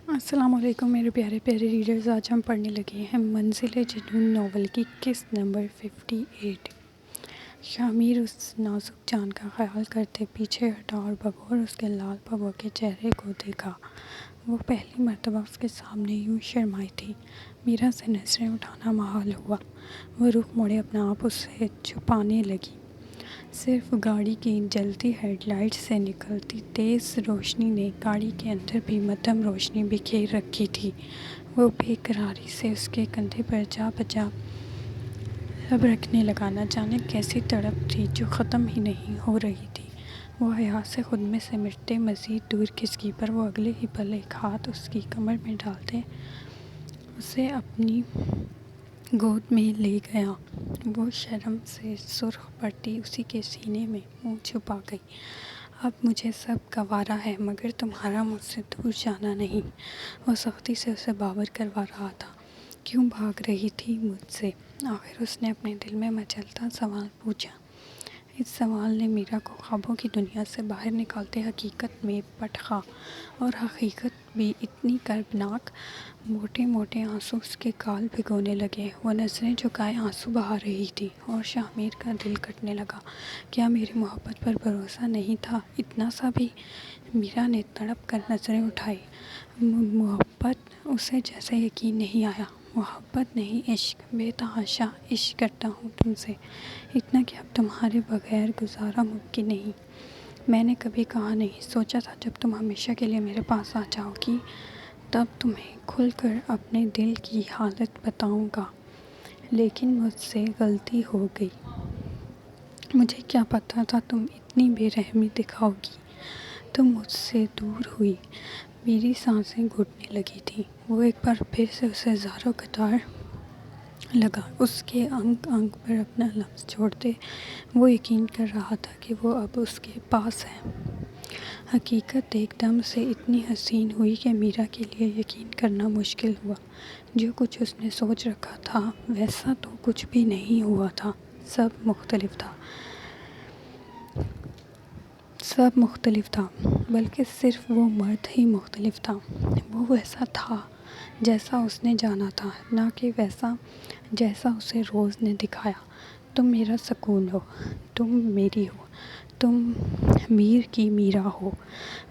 السلام علیکم میرے پیارے پیارے ریڈرز، آج ہم پڑھنے لگے ہیں منزل جنون ناول کی قسط نمبر 58۔ شامیر اس نازک جان کا خیال کرتے پیچھے ہٹا اور بغور اس کے لال بھگو کے چہرے کو دیکھا۔ وہ پہلی مرتبہ اس کے سامنے یوں شرمائی تھی۔ میرا سے نظریں اٹھانا محال ہوا۔ وہ رخ موڑے اپنا آپ اس سے چھپانے لگی۔ صرف گاڑی کی جلتی ہیڈ لائٹ سے نکلتی تیز روشنی نے گاڑی کے اندر بھی مدھم روشنی بکھیر رکھی تھی۔ وہ بے قراری سے اس کے کندھے پر جا بجا لب رکھنے لگا۔ نہ جانے کیسی تڑپ تھی جو ختم ہی نہیں ہو رہی تھی۔ وہ حیا سے خود میں سمٹتے مزید دور کھسکی، پر وہ اگلے ہی پل ایک ہاتھ اس کی کمر میں ڈالتے اسے اپنی گود میں لے گیا۔ وہ شرم سے سرخ پڑتی اسی کے سینے میں منہ چھپا گئی۔ اب مجھے سب گوارا ہے مگر تمہارا مجھ سے دور جانا نہیں۔ وہ سختی سے اسے باور کروا رہا تھا۔ کیوں بھاگ رہی تھی مجھ سے؟ آخر اس نے اپنے دل میں مچلتا سوال پوچھا۔ اس سوال نے میرا کو خوابوں کی دنیا سے باہر نکالتے حقیقت میں پٹخا، اور حقیقت بھی اتنی کربناک۔ موٹے موٹے آنسو اس کے گال بھگونے لگے۔ وہ نظریں جھکائے آنسو بہا رہی تھی، اور شامیر کا دل کٹنے لگا۔ کیا میری محبت پر بھروسہ نہیں تھا اتنا سا بھی؟ میرا نے تڑپ کر نظریں اٹھائی۔ محبت؟ اسے جیسے یقین نہیں آیا۔ محبت نہیں، عشق، بے تحاشا عشق کرتا ہوں تم سے، اتنا کہ اب تمہارے بغیر گزارا ممکن نہیں۔ میں نے کبھی کہا نہیں، سوچا تھا جب تم ہمیشہ کے لیے میرے پاس آ جاؤ گی تب تمہیں کھل کر اپنے دل کی حالت بتاؤں گا، لیکن مجھ سے غلطی ہو گئی۔ مجھے کیا پتا تھا تم اتنی بے رحمی دکھاؤ گی۔ تم مجھ سے دور ہوئی، میری سانسیں گھٹنے لگی تھیں۔ وہ ایک بار پھر سے اسے زاروں قطار لگا، اس کے انگ انگ پر اپنا لمس چھوڑتے وہ یقین کر رہا تھا کہ وہ اب اس کے پاس ہے۔ حقیقت ایک دم سے اتنی حسین ہوئی کہ میرا کے لیے یقین کرنا مشکل ہوا۔ جو کچھ اس نے سوچ رکھا تھا ویسا تو کچھ بھی نہیں ہوا تھا۔ سب مختلف تھا، بلکہ صرف وہ مرد ہی مختلف تھا۔ وہ ویسا تھا جیسا اس نے جانا تھا، نہ کہ ویسا جیسا اسے روز نے دکھایا۔ تم میرا سکون ہو، تم میری ہو، تم میر کی میرا ہو۔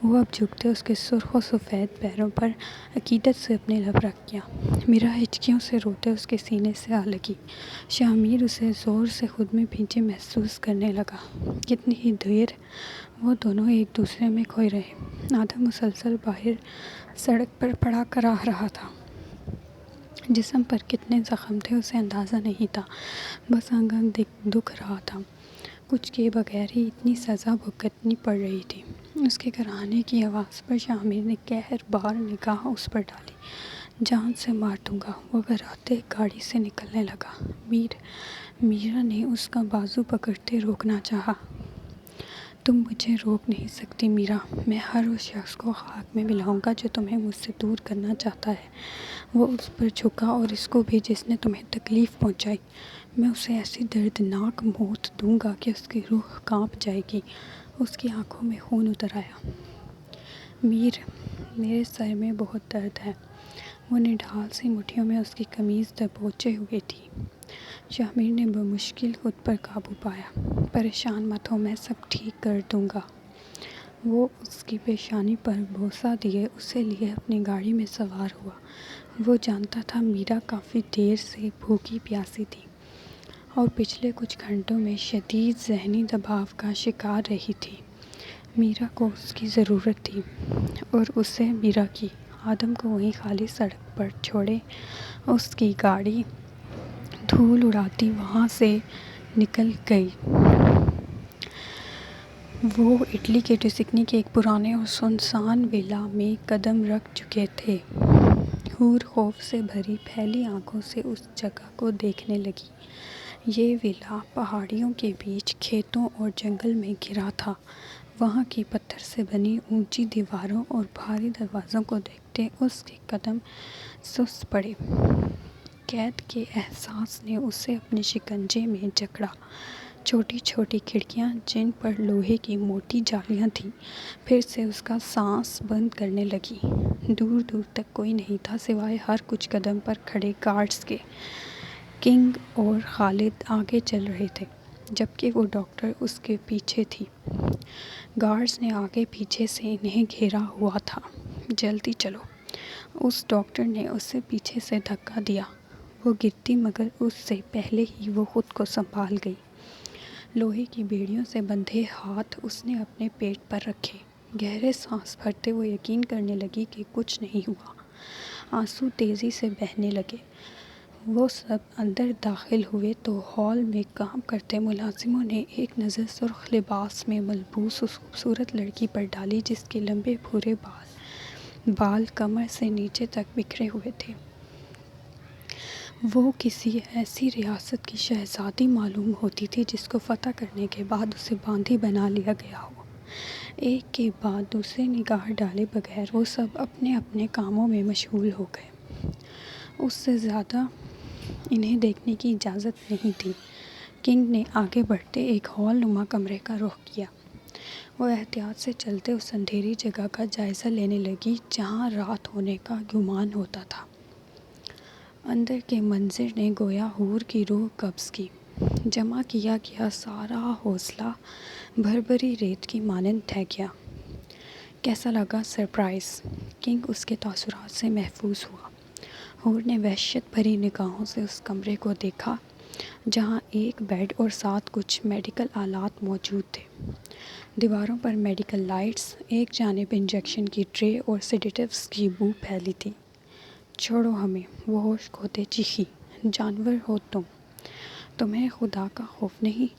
وہ اب جھکتے اس کے سرخ و سفید پیروں پر عقیدت سے اپنے لب رکھ گیا۔ میرا ہچکیوں سے روتے اس کے سینے سے آ لگی۔ شامیر اسے زور سے خود میں بھینچے محسوس کرنے لگا۔ کتنی ہی دیر وہ دونوں ایک دوسرے میں کھوئے رہے۔ آدم مسلسل باہر سڑک پر پڑا کر آ رہا تھا۔ جسم پر کتنے زخم تھے اسے اندازہ نہیں تھا، بس انگ انگ دکھ رہا تھا۔ کچھ کیے بغیر ہی اتنی سزا بھگتنی پڑ رہی تھی۔ اس کے گھر آنے کی آواز پر شامیر نے قہر بار نگاہ اس پر ڈالی۔ جان سے مار دوں گا، وہ غراتے گاڑی سے نکلنے لگا۔ میرا نے اس کا بازو پکڑتے روکنا چاہا۔ تم مجھے روک نہیں سکتی میرا، میں ہر اس شخص کو خاک میں ملاؤں گا جو تمہیں مجھ سے دور کرنا چاہتا ہے۔ وہ اس پر جھکا، اور اس کو بھی جس نے تمہیں تکلیف پہنچائی۔ میں اسے ایسی دردناک موت دوں گا کہ اس کی روح کانپ جائے گی۔ اس کی آنکھوں میں خون اتر آیا۔ میرے سر میں بہت درد ہے۔ وہ نڈھال سی مٹھیوں میں اس کی قمیض دبوچے ہوئے تھی۔ شامیر نے بمشکل خود پر قابو پایا۔ پریشان مت ہو، میں سب ٹھیک کر دوں گا۔ وہ اس کی پیشانی پر بوسہ دیے اسے لیے اپنی گاڑی میں سوار ہوا۔ وہ جانتا تھا میرا کافی دیر سے بھوکی پیاسی تھی، اور پچھلے کچھ گھنٹوں میں شدید ذہنی دباؤ کا شکار رہی تھی۔ میرا کو اس کی ضرورت تھی، اور اسے میرا کی۔ آدم کو وہیں خالی سڑک پر چھوڑے اس کی گاڑی دھول اڑاتی وہاں سے نکل گئی۔ وہ اٹلی کے ٹوسکنی کے ایک پرانے اور سنسان ولا میں قدم رکھ چکے تھے۔ حور خوف سے بھری پھیلی آنکھوں سے اس جگہ کو دیکھنے لگی۔ یہ ولا پہاڑیوں کے بیچ کھیتوں اور جنگل میں گھرا تھا۔ وہاں کی پتھر سے بنی اونچی دیواروں اور بھاری دروازوں کو دیکھتے اس کے قدم سست پڑے۔ قید کے احساس نے اسے اپنے شکنجے میں جکڑا۔ چھوٹی چھوٹی کھڑکیاں جن پر لوہے کی موٹی جالیاں تھیں پھر سے اس کا سانس بند کرنے لگی۔ دور دور تک کوئی نہیں تھا سوائے ہر کچھ قدم پر کھڑے گارڈز کے۔ کنگ اور خالد آگے چل رہے تھے جبکہ وہ ڈاکٹر اس کے پیچھے تھی۔ گارڈز نے آگے پیچھے سے انہیں گھیرا ہوا تھا۔ جلدی چلو، اس ڈاکٹر نے اسے پیچھے سے دھکا دیا۔ وہ گرتی مگر اس سے پہلے ہی وہ خود کو سنبھال گئی۔ لوہے کی بیڑیوں سے بندھے ہاتھ اس نے اپنے پیٹ پر رکھے۔ گہرے سانس بھرتے وہ یقین کرنے لگی کہ کچھ نہیں ہوا۔ آنسو تیزی سے بہنے لگے۔ وہ سب اندر داخل ہوئے تو ہال میں کام کرتے ملازموں نے ایک نظر سرخ لباس میں ملبوس اس خوبصورت لڑکی پر ڈالی جس کے لمبے بھورے بال کمر سے نیچے تک بکھرے ہوئے تھے۔ وہ کسی ایسی ریاست کی شہزادی معلوم ہوتی تھی جس کو فتح کرنے کے بعد اسے باندھی بنا لیا گیا ہو۔ ایک کے بعد دوسرے نگاہ ڈالے بغیر وہ سب اپنے اپنے کاموں میں مشغول ہو گئے۔ اس سے زیادہ انہیں دیکھنے کی اجازت نہیں تھی۔ کنگ نے آگے بڑھتے ایک ہال نما کمرے کا رخ کیا۔ وہ احتیاط سے چلتے اس اندھیری جگہ کا جائزہ لینے لگی جہاں رات ہونے کا گمان ہوتا تھا۔ اندر کے منظر نے گویا حور کی روح قبض کی۔ جمع کیا گیا سارا حوصلہ بھربری ریت کی مانند ڈھہ گیا۔ کیسا لگا سرپرائز؟ کنگ اس کے تاثرات سے محفوظ ہوا۔ حور نے وحشت بھری نگاہوں سے اس کمرے کو دیکھا جہاں ایک بیڈ اور ساتھ کچھ میڈیکل آلات موجود تھے۔ دیواروں پر میڈیکل لائٹس، ایک جانب انجیکشن کی ٹرے اور سیڈیٹیوز کی بو پھیلی تھی۔ چھوڑو ہمیں، وہ ہوش کھوتے چیخی۔ جانور ہو تمہیں خدا کا خوف نہیں؟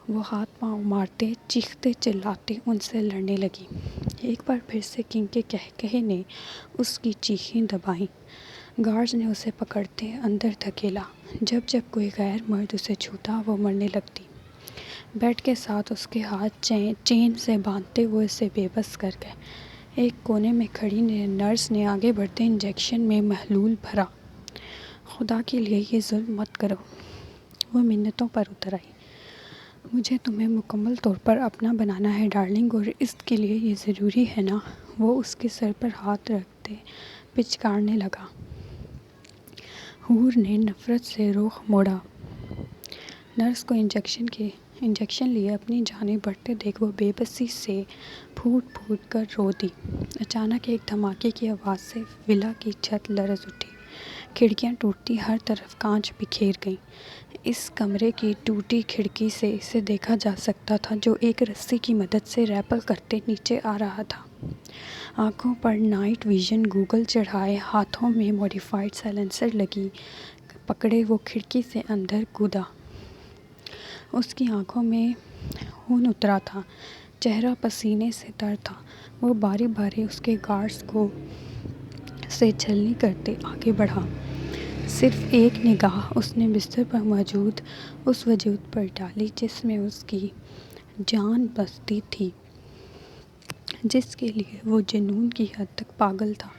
وہ ہاتھ پاؤں مارتے چیختے چلاتے ان سے لڑنے لگی۔ ایک بار پھر سے کنگ کے قہقہے نے اس کی چیخیں دبائیں۔ گارڈز نے اسے پکڑتے اندر دھکیلا۔ جب کوئی غیر مرد اسے چھوتا وہ مرنے لگتی۔ بیڈ کے ساتھ اس کے ہاتھ چین سے باندھتے وہ اسے بے بس کر گئے۔ ایک کونے میں کھڑی نرس نے آگے بڑھتے انجیکشن میں محلول بھرا۔ خدا کے لیے یہ ظلم مت کرو، وہ منتوں پر اتر آئی۔ مجھے تمہیں مکمل طور پر اپنا بنانا ہے ڈارلنگ، اور اس کے لیے یہ ضروری ہے نا؟ وہ اس کے سر پر ہاتھ رکھتے پچکارنے لگا۔ حور نے نفرت سے رخ موڑا۔ نرس کو انجیکشن لیے اپنی جانب بڑھتے دیکھ وہ بے بسی سے پھوٹ پھوٹ کر رو دی۔ اچانک ایک دھماکے کی آواز سے ولا کی چھت لرز اٹھی۔ کھڑکیاں ٹوٹتی ہر طرف کانچ بکھیر گئیں۔ اس کمرے کی ٹوٹی کھڑکی سے اسے دیکھا جا سکتا تھا جو ایک رسی کی مدد سے ریپل کرتے نیچے آ رہا تھا۔ آنکھوں پر نائٹ ویژن گوگل چڑھائے، ہاتھوں میں موڈیفائڈ سائلنسر پکڑے وہ کھڑکی سے اندر کودا۔ اس کی آنکھوں میں خون اترا تھا، چہرہ پسینے سے تر تھا۔ وہ باری باری اس کے گارڈز سے چھلنی کرتے آگے بڑھا۔ صرف ایک نگاہ اس نے بستر پر موجود اس وجود پر ڈالی جس میں اس کی جان بستی تھی، جس کے لیے وہ جنون کی حد تک پاگل تھا،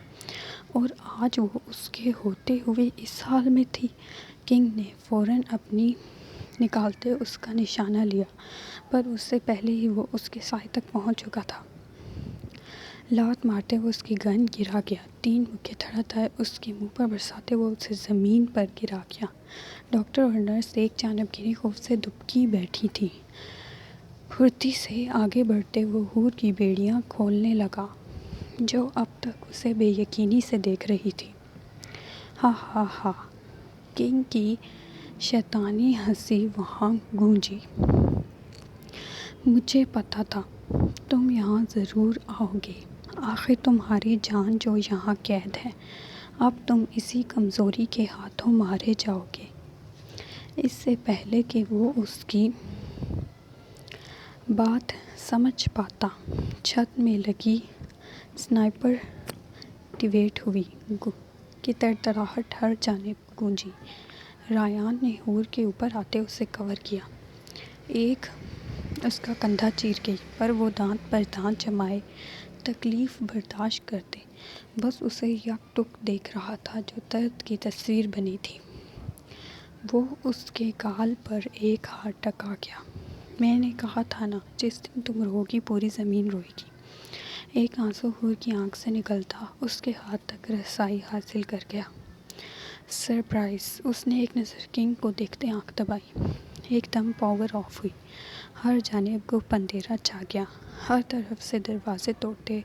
اور آج وہ اس کے ہوتے ہوئے اس حال میں تھی۔ کنگ نے فوراً اپنی نکالتے اس کا نشانہ لیا، پر اس سے پہلے ہی وہ اس کے سائے تک پہنچ چکا تھا۔ لات مارتے وہ اس کی گن گرا گیا۔ 3 مکے دھڑا دھڑ اس کے منہ پر برساتے وہ اسے زمین پر گرا گیا۔ ڈاکٹر اور نرس ایک جانب گھری خوف سے دبکی بیٹھی تھیں۔ پھرتی سے آگے بڑھتے وہ حور کی بیڑیاں کھولنے لگا جو اب تک اسے بے یقینی سے دیکھ رہی تھی۔ ہا ہا ہا! کنگ کی شیطانی ہنسی وہاں گونجی۔ مجھے پتہ تھا تم یہاں ضرور آؤ گے، آخر تمہاری جان جو یہاں قید ہے، اب تم اسی کمزوری کے ہاتھوں مارے جاؤ گے۔ اس سے پہلے کہ وہ اس کی بات سمجھ پاتا، چھت میں لگی سنائپر ایکٹیویٹ ہوئی کی تڑتڑاہٹ ہر جانب گونجی۔ رایان نے حور کے اوپر آتے اسے کور کیا۔ ایک اس کا کندھا چیر گئی، پر وہ دانت پر دانت جمائے تکلیف برداشت کرتے بس اسے یک ٹک دیکھ رہا تھا جو درد کی تصویر بنی تھی۔ وہ اس کے گال پر ایک ہاتھ ٹکا گیا۔ میں نے کہا تھا نا، جس دن تم رو گی پوری زمین روئے گی۔ ایک آنسو حور کی آنکھ سے نکلتا اس کے ہاتھ تک رسائی حاصل کر گیا۔ سرپرائز! اس نے ایک نظر کنگ کو دیکھتے آنکھ دبائی۔ ایک دم پاور آف ہوئی۔ ہر جانب کو اندھیرا چھا گیا۔ ہر طرف سے دروازے توڑتے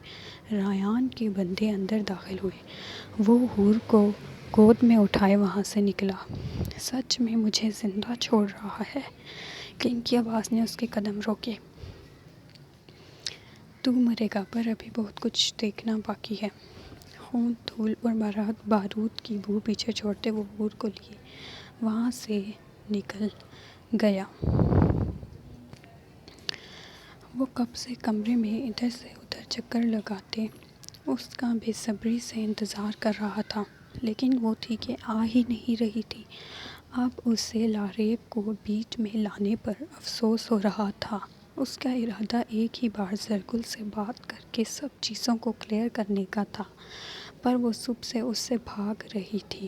ریان کے بندے اندر داخل ہوئے۔ وہ حور کو گود میں اٹھائے وہاں سے نکلا۔ سچ میں مجھے زندہ چھوڑ رہا ہے؟ کنگ کی آواز نے اس کے قدم روکے۔ تو مرے گا، پر ابھی بہت کچھ دیکھنا باقی ہے۔ خون، دھول اور بارود کی بو پیچھے چھوڑتے وہ حور کو لیے وہاں سے نکل گیا۔ وہ کب سے کمرے میں ادھر سے ادھر چکر لگاتے اس کا بے صبری سے انتظار کر رہا تھا، لیکن وہ تھی کہ آ ہی نہیں رہی تھی۔ اب اسے لاریب کو بیچ میں لانے پر افسوس ہو رہا تھا۔ اس کا ارادہ ایک ہی بار زرگل سے بات کر کے سب چیزوں کو کلیئر کرنے کا تھا، پر وہ صبح سے اس سے بھاگ رہی تھی۔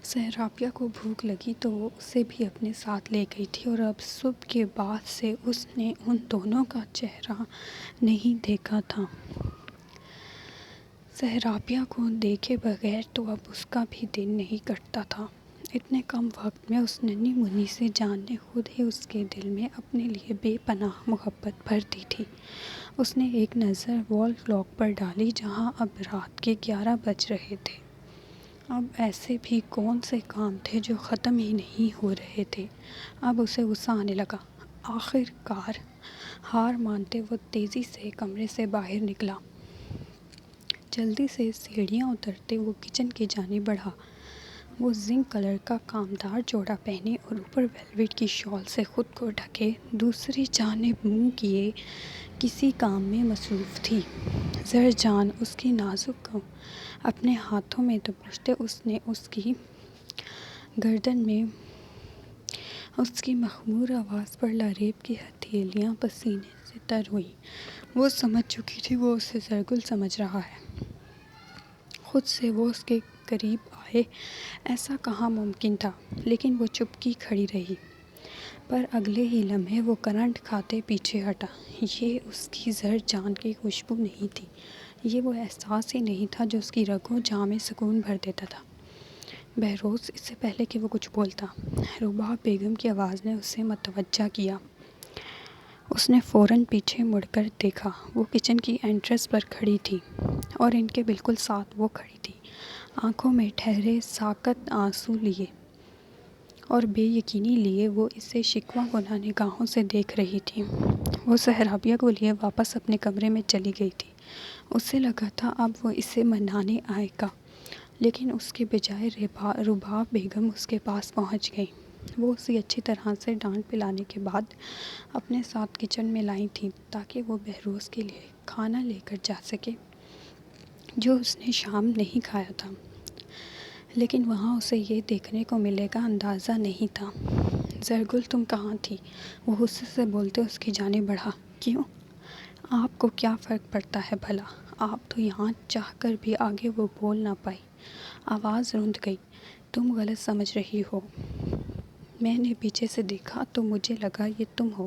سہرابیہ کو بھوک لگی تو وہ اسے بھی اپنے ساتھ لے گئی تھی، اور اب صبح کے بعد سے اس نے ان دونوں کا چہرہ نہیں دیکھا تھا۔ سہرابیہ کو دیکھے بغیر تو اب اس کا بھی دن نہیں کٹتا تھا۔ اتنے کم وقت میں اس ننھی منھی سی جان نے خود ہی اس کے دل میں اپنے لیے بے پناہ محبت بھر دی تھی۔ اس نے ایک نظر وال کلاک پر ڈالی جہاں اب رات کے 11 بج رہے تھے۔ اب ایسے بھی کون سے کام تھے جو ختم ہی نہیں ہو رہے تھے۔ اب اسے غصہ آنے لگا۔ آخر کار ہار مانتے وہ تیزی سے کمرے سے باہر نکلا۔ جلدی سے سیڑھیاں اترتے وہ کچن کی جانب بڑھا۔ وہ زنک کلر کا کامدار جوڑا پہنے اور اوپر ویلویٹ کی شال سے خود کو ڈھکے دوسری جانب منہ کیے کسی کام میں مصروف تھی۔ زر جان اس کی نازک کو اپنے ہاتھوں میں دبوچتے اس نے اس کی گردن میں اس کی مخمور آواز پر لاریب کی ہتھیلیاں پسینے سے تر ہوئیں۔ وہ سمجھ چکی تھی وہ اسے زرگل سمجھ رہا ہے۔ خود سے وہ اس کے قریب آئے ایسا کہاں ممکن تھا، لیکن وہ چپ کی کھڑی رہی۔ پر اگلے ہی لمحے وہ کرنٹ کھاتے پیچھے ہٹا۔ یہ اس کی زر جان کی خوشبو نہیں تھی، یہ وہ احساس ہی نہیں تھا جو اس کی رگوں جاں میں سکون بھر دیتا تھا۔ بہروز اس سے پہلے کہ وہ کچھ بولتا، رباب بیگم کی آواز نے اسے متوجہ کیا۔ اس نے فوراً پیچھے مڑ کر دیکھا۔ وہ کچن کی انٹرنس پر کھڑی تھی اور ان کے بالکل ساتھ وہ کھڑی تھی، آنکھوں میں ٹھہرے ساکت آنسو لیے اور بے یقینی لیے وہ اسے شکوہ گناہ نگاہوں سے دیکھ رہی تھی۔ وہ سہرابیہ کو لیے واپس اپنے کمرے میں چلی گئی تھی۔ اسے لگا تھا اب وہ اسے منانے آئے گا، لیکن اس کے بجائے رباب بیگم اس کے پاس پہنچ گئیں۔ وہ اسے اچھی طرح سے ڈانٹ پلانے کے بعد اپنے ساتھ کچن میں لائی تھیں تاکہ وہ بہروز کے لیے کھانا لے کر جا سکے جو اس نے شام نہیں کھایا تھا، لیکن وہاں اسے یہ دیکھنے کو ملے گا اندازہ نہیں تھا۔ زرگل تم کہاں تھی؟ وہ غصے سے بولتے اس کی جانب بڑھا۔ کیوں؟ آپ کو کیا فرق پڑتا ہے بھلا؟ آپ تو یہاں چاہ کر بھی آگے وہ بول نہ پائی۔ آواز رند گئی۔ تم غلط سمجھ رہی ہو۔ میں نے پیچھے سے دیکھا تو مجھے لگا یہ تم ہو۔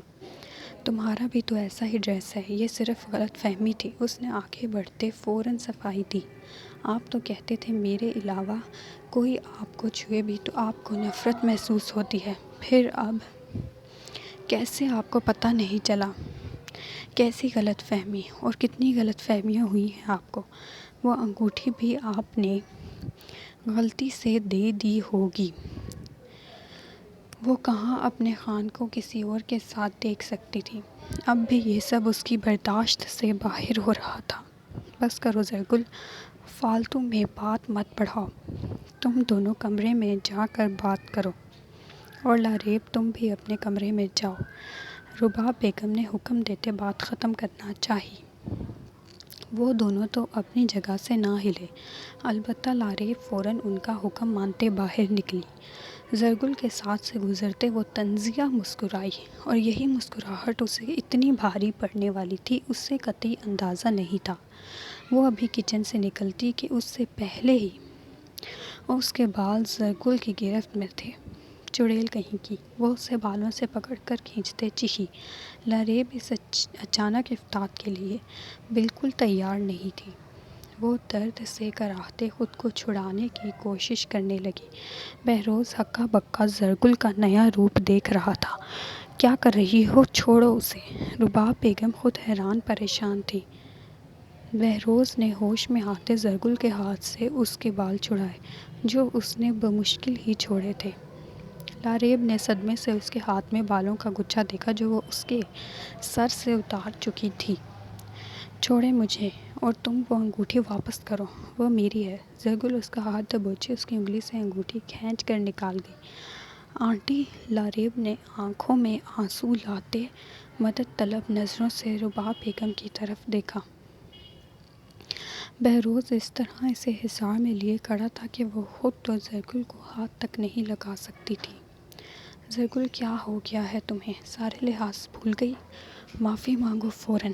تمہارا بھی تو ایسا ہی ڈریس ہے، یہ صرف غلط فہمی تھی۔ اس نے آگے بڑھتے فوراً صفائی دی۔ آپ تو کہتے تھے میرے علاوہ کوئی آپ کو چھوئے بھی تو آپ کو نفرت محسوس ہوتی ہے، پھر اب کیسے آپ کو پتہ نہیں چلا؟ کیسی غلط فہمی؟ اور کتنی غلط فہمیاں ہوئی ہیں آپ کو؟ وہ انگوٹھی بھی آپ نے غلطی سے دے دی ہوگی۔ وہ کہاں اپنے خان کو کسی اور کے ساتھ دیکھ سکتی تھی؟ اب بھی یہ سب اس کی برداشت سے باہر ہو رہا تھا۔ بس کرو زرگل، فالتو میں بات مت بڑھاؤ۔ تم دونوں کمرے میں جا کر بات کرو، اور لاریب تم بھی اپنے کمرے میں جاؤ۔ رباب بیگم نے حکم دیتے بات ختم کرنا چاہی۔ وہ دونوں تو اپنی جگہ سے نہ ہلے، البتہ لاریب فوراً ان کا حکم مانتے باہر نکلی۔ زرگل کے ساتھ سے گزرتے وہ طنزیہ مسکرائی، اور یہی مسکراہٹ اسے اتنی بھاری پڑنے والی تھی اس سے قطعی اندازہ نہیں تھا۔ وہ ابھی کچن سے نکلتی کہ اس سے پہلے ہی اس کے بال زرگل کی گرفت میں تھے۔ چڑیل کہیں کی، وہ اسے بالوں سے پکڑ کر کھینچتے چیخی۔ لاریب اس اچانک افتاد کے لیے بالکل تیار نہیں تھی۔ وہ درد سے کراہتے خود کو چھڑانے کی کوشش کرنے لگی۔ بہروز ہکا بکا زرگل کا نیا روپ دیکھ رہا تھا۔ کیا کر رہی ہو؟ چھوڑو اسے۔ رباب بیگم خود حیران پریشان تھی۔ بہروز نے ہوش میں آتے زرگل کے ہاتھ سے اس کے بال چھڑائے جو اس نے بمشکل ہی چھوڑے تھے۔ لاریب نے صدمے سے اس کے ہاتھ میں بالوں کا گچھا دیکھا جو وہ اس کے سر سے اتار چکی تھی۔ چھوڑیں مجھے اور تم وہ انگوٹھی واپس کرو، وہ میری ہے۔ زرگل اس کا ہاتھ دبوچے اس کی انگلی سے انگوٹھی کھینچ کر نکال گئی۔ آنٹی! لاریب نے آنکھوں میں آنسو لاتے مدد طلب نظروں سے رباب بیگم کی طرف دیکھا۔ بہروز اس طرح اسے حصار میں لیے کھڑا تھا کہ وہ خود تو زرگل کو ہاتھ تک نہیں لگا سکتی تھی۔ زرگل کیا ہو گیا ہے تمہیں؟ سارے لحاظ بھول گئی؟ معافی مانگو فوراً۔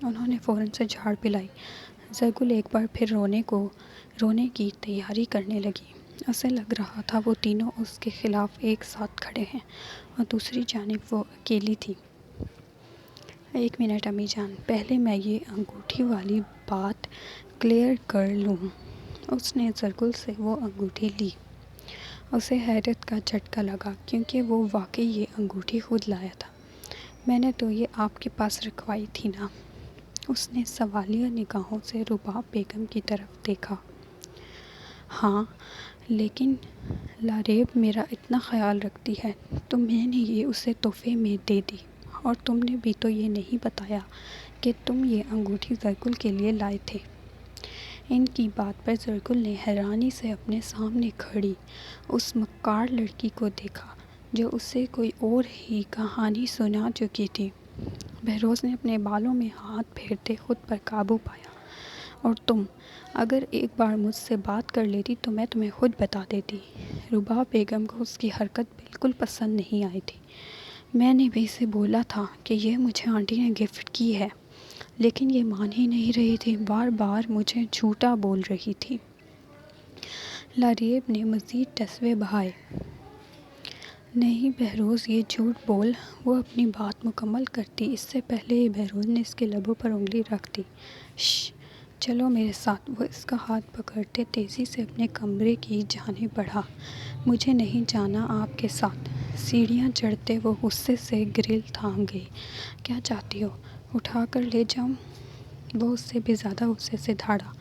انہوں نے فوراً سے جھاڑ پلائی۔ زرگل ایک بار پھر رونے کی تیاری کرنے لگی۔ اسے لگ رہا تھا وہ تینوں اس کے خلاف ایک ساتھ کھڑے ہیں اور دوسری جانب وہ اکیلی تھی۔ ایک منٹ امی جان، پہلے میں یہ انگوٹھی والی بات کلیئر کر لوں۔ اس نے زرگل سے وہ انگوٹھی لی۔ اسے حیرت کا جھٹکا لگا کیونکہ وہ واقعی یہ انگوٹھی خود لایا تھا۔ میں نے تو یہ آپ کے پاس رکھوائی تھی نا؟ اس نے سوالیہ نگاہوں سے رباب بیگم کی طرف دیکھا۔ ہاں، لیکن لاریب میرا اتنا خیال رکھتی ہے تو میں نے یہ اسے تحفے میں دے دی، اور تم نے بھی تو یہ نہیں بتایا کہ تم یہ انگوٹھی زرگل کے لیے لائے تھے۔ ان کی بات پر زرگل نے حیرانی سے اپنے سامنے کھڑی اس مکار لڑکی کو دیکھا جو اسے کوئی اور ہی کہانی سنا چکی تھی۔ بہروز نے اپنے بالوں میں ہاتھ پھیرتے خود پر قابو پایا۔ اور تم اگر ایک بار مجھ سے بات کر لیتی تو میں تمہیں خود بتا دیتی۔ رباب بیگم کو اس کی حرکت بالکل پسند نہیں آئی تھی۔ میں نے بھی اسے بولا تھا کہ یہ مجھے آنٹی نے گفٹ کی ہے، لیکن یہ مان ہی نہیں رہی تھی، بار بار مجھے جھوٹا بول رہی تھی۔ لاریب نے مزید ٹسوے بہائے۔ نہیں بہروز، یہ جھوٹ بول۔ وہ اپنی بات مکمل کرتی اس سے پہلے ہی بہروز نے اس کے لبوں پر انگلی رکھ دی۔ شش! چلو میرے ساتھ۔ وہ اس کا ہاتھ پکڑتے تیزی سے اپنے کمرے کی جانب بڑھا۔ مجھے نہیں جانا آپ کے ساتھ۔ سیڑھیاں چڑھتے وہ غصے سے گریل تھام گئی۔ کیا چاہتی ہو؟ اٹھا کر لے جاؤں؟ وہ اس سے بھی زیادہ غصے سے دھاڑا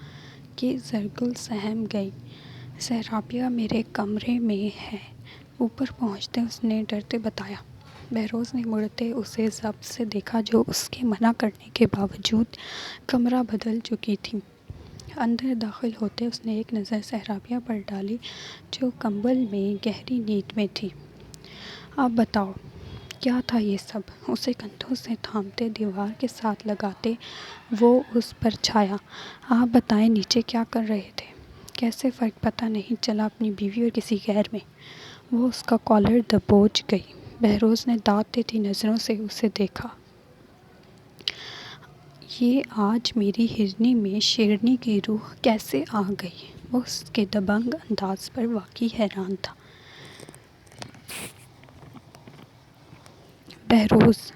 کہ زرگل سہم گئی۔ سہرابیہ میرے کمرے میں ہے۔ اوپر پہنچتے اس نے ڈرتے بتایا۔ بہروز نے مڑتے اسے ضبط سے دیکھا جو اس کے منع کرنے کے باوجود کمرہ بدل چکی تھی۔ اندر داخل ہوتے اس نے ایک نظر سہرابیہ پر ڈالی جو کمبل میں گہری نیند میں تھی۔ اب بتاؤ کیا تھا یہ سب؟ اسے کندھوں سے تھامتے دیوار کے ساتھ لگاتے وہ اس پر چھایا۔ آپ بتائیں نیچے کیا کر رہے تھے؟ کیسے فرق پتہ نہیں چلا اپنی بیوی اور کسی غیر میں؟ وہ اس کا کالر دبوچ گئی۔ بہروز نے داد دیتی نظروں سے اسے دیکھا۔ یہ آج میری ہرنی میں شیرنی کی روح کیسے آ گئی؟ وہ اس کے دبنگ انداز پر واقعی حیران تھا۔ بہروز!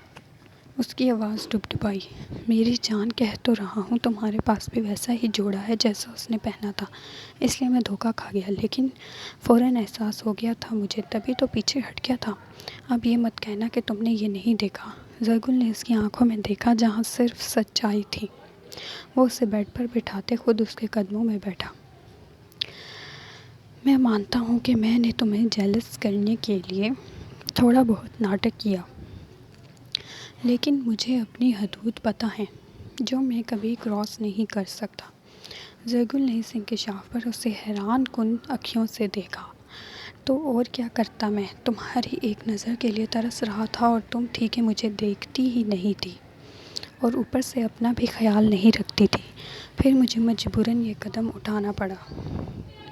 اس کی آواز ڈبڈبائی۔ میری جان کہہ تو رہا ہوں تمہارے پاس بھی ویسا ہی جوڑا ہے جیسا اس نے پہنا تھا، اس لیے میں دھوکہ کھا گیا، لیکن فوراً احساس ہو گیا تھا مجھے، تبھی تو پیچھے ہٹ گیا تھا۔ اب یہ مت کہنا کہ تم نے یہ نہیں دیکھا۔ زرگل نے اس کی آنکھوں میں دیکھا جہاں صرف سچائی تھی۔ وہ اسے بیڈ پر بٹھاتے خود اس کے قدموں میں بیٹھا۔ میں مانتا ہوں کہ میں نے تمہیں جیلس کرنے کے لیے تھوڑا بہت ناٹک کیا، لیکن مجھے اپنی حدود پتہ ہیں جو میں کبھی کراس نہیں کر سکتا۔ زرگل نے اس انکشاف پر اسے حیران کن آنکھوں سے دیکھا۔ تو اور کیا کرتا، میں تمہاری ایک نظر کے لیے ترس رہا تھا اور تم تھی کہ مجھے دیکھتی ہی نہیں تھی اور اوپر سے اپنا بھی خیال نہیں رکھتی تھی، پھر مجھے مجبوراً یہ قدم اٹھانا پڑا۔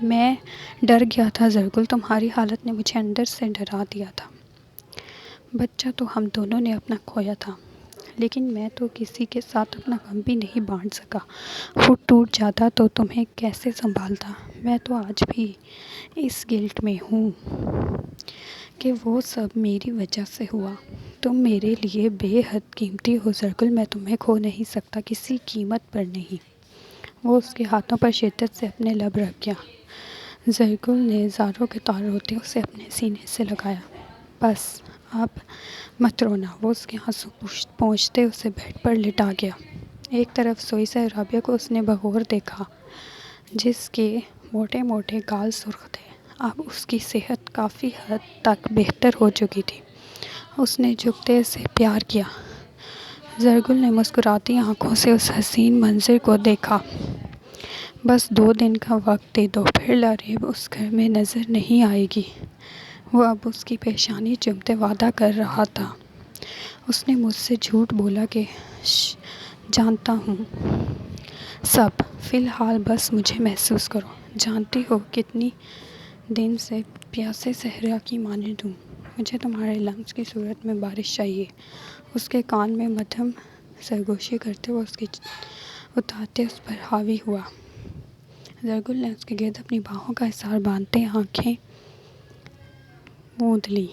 میں ڈر گیا تھا زرگل، تمہاری حالت نے مجھے اندر سے ڈرا دیا تھا۔ بچہ تو ہم دونوں نے اپنا کھویا تھا، لیکن میں تو کسی کے ساتھ اپنا غم بھی نہیں بانٹ سکا۔ خود ٹوٹ جاتا تو تمہیں کیسے سنبھالتا؟ میں تو آج بھی اس گلٹ میں ہوں کہ وہ سب میری وجہ سے ہوا۔ تم میرے لیے بے حد قیمتی ہو زرگل، میں تمہیں کھو نہیں سکتا، کسی قیمت پر نہیں۔ وہ اس کے ہاتھوں پر شدت سے اپنے لب رکھ گیا۔ زرگل نے زاروں کے تار روتے اسے اپنے سینے سے لگایا۔ بس اب مت رونا، وہ اس کے آنسو پونچھتے اسے بیڈ پر لٹا گیا۔ ایک طرف سوئی سے رابعہ کو اس نے بغور دیکھا، جس کے موٹے موٹے گال سرخ تھے۔ اب اس کی صحت کافی حد تک بہتر ہو چکی تھی۔ اس نے جھکتے اسے پیار کیا۔ زرگل نے مسکراتی آنکھوں سے اس حسین منظر کو دیکھا۔ بس 2 دن کا وقت دے دو، پھر لریب اس گھر میں نظر نہیں آئے گی۔ وہ اب اس کی پیشانی چومتے وعدہ کر رہا تھا۔ اس نے مجھ سے جھوٹ بولا کہ جانتا ہوں سب، فی الحال بس مجھے محسوس کرو۔ جانتی ہو کتنی دن سے پیاسے صحرا کی مانند ہوں، مجھے تمہارے لمس کی صورت میں بارش چاہیے۔ اس کے کان میں مدھم سرگوشی کرتے ہوئے اس کی اتارتے اس پر حاوی ہوا۔ زرگل نے اس کے گرد اپنی باہوں کا حصار باندھتے آنکھیں موند لیں۔